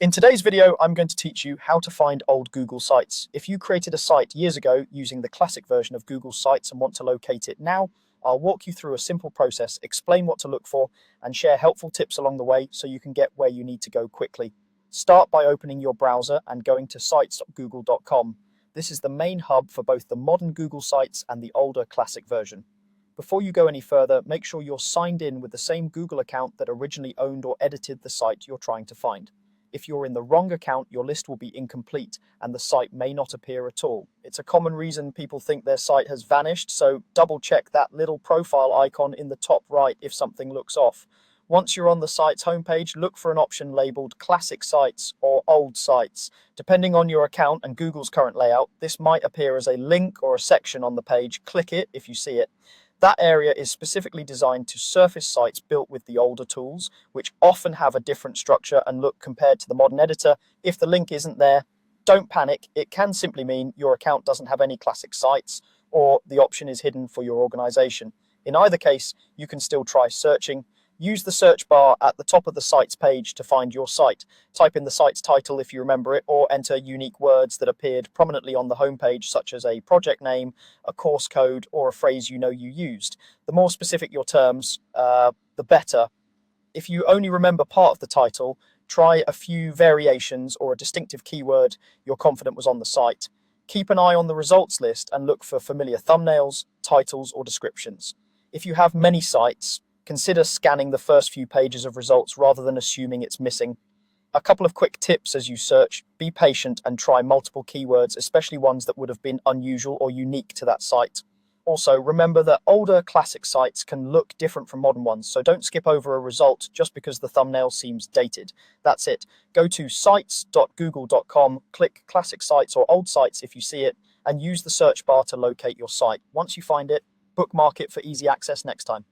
In today's video, I'm going to teach you how to find old Google sites. If you created a site years ago using the classic version of Google Sites and want to locate it now, I'll walk you through a simple process, explain what to look for, and share helpful tips along the way so you can get where you need to go quickly. Start by opening your browser and going to sites.google.com. This is the main hub for both the modern Google Sites and the older classic version. Before you go any further, make sure you're signed in with the same Google account that originally owned or edited the site you're trying to find. If you're in the wrong account, your list will be incomplete and the site may not appear at all. It's a common reason people think their site has vanished, so double check that little profile icon in the top right if something looks off. Once you're on the site's homepage, look for an option labeled Classic Sites or Old Sites. Depending on your account and Google's current layout, this might appear as a link or a section on the page. Click it if you see it. That area is specifically designed to surface sites built with the older tools, which often have a different structure and look compared to the modern editor. If the link isn't there, don't panic. It can simply mean your account doesn't have any classic sites or the option is hidden for your organization. In either case, you can still try searching. Use the search bar at the top of the site's page to find your site. Type in the site's title if you remember it, or enter unique words that appeared prominently on the homepage, such as a project name, a course code, or a phrase you know you used. The more specific your terms, the better. If you only remember part of the title, try a few variations or a distinctive keyword you're confident was on the site. Keep an eye on the results list and look for familiar thumbnails, titles, or descriptions. If you have many sites, consider scanning the first few pages of results rather than assuming it's missing. A couple of quick tips as you search: be patient and try multiple keywords, especially ones that would have been unusual or unique to that site. Also, remember that older classic sites can look different from modern ones, so don't skip over a result just because the thumbnail seems dated. That's it. Go to sites.google.com, click Classic Sites or Old Sites if you see it, and use the search bar to locate your site. Once you find it, bookmark it for easy access next time.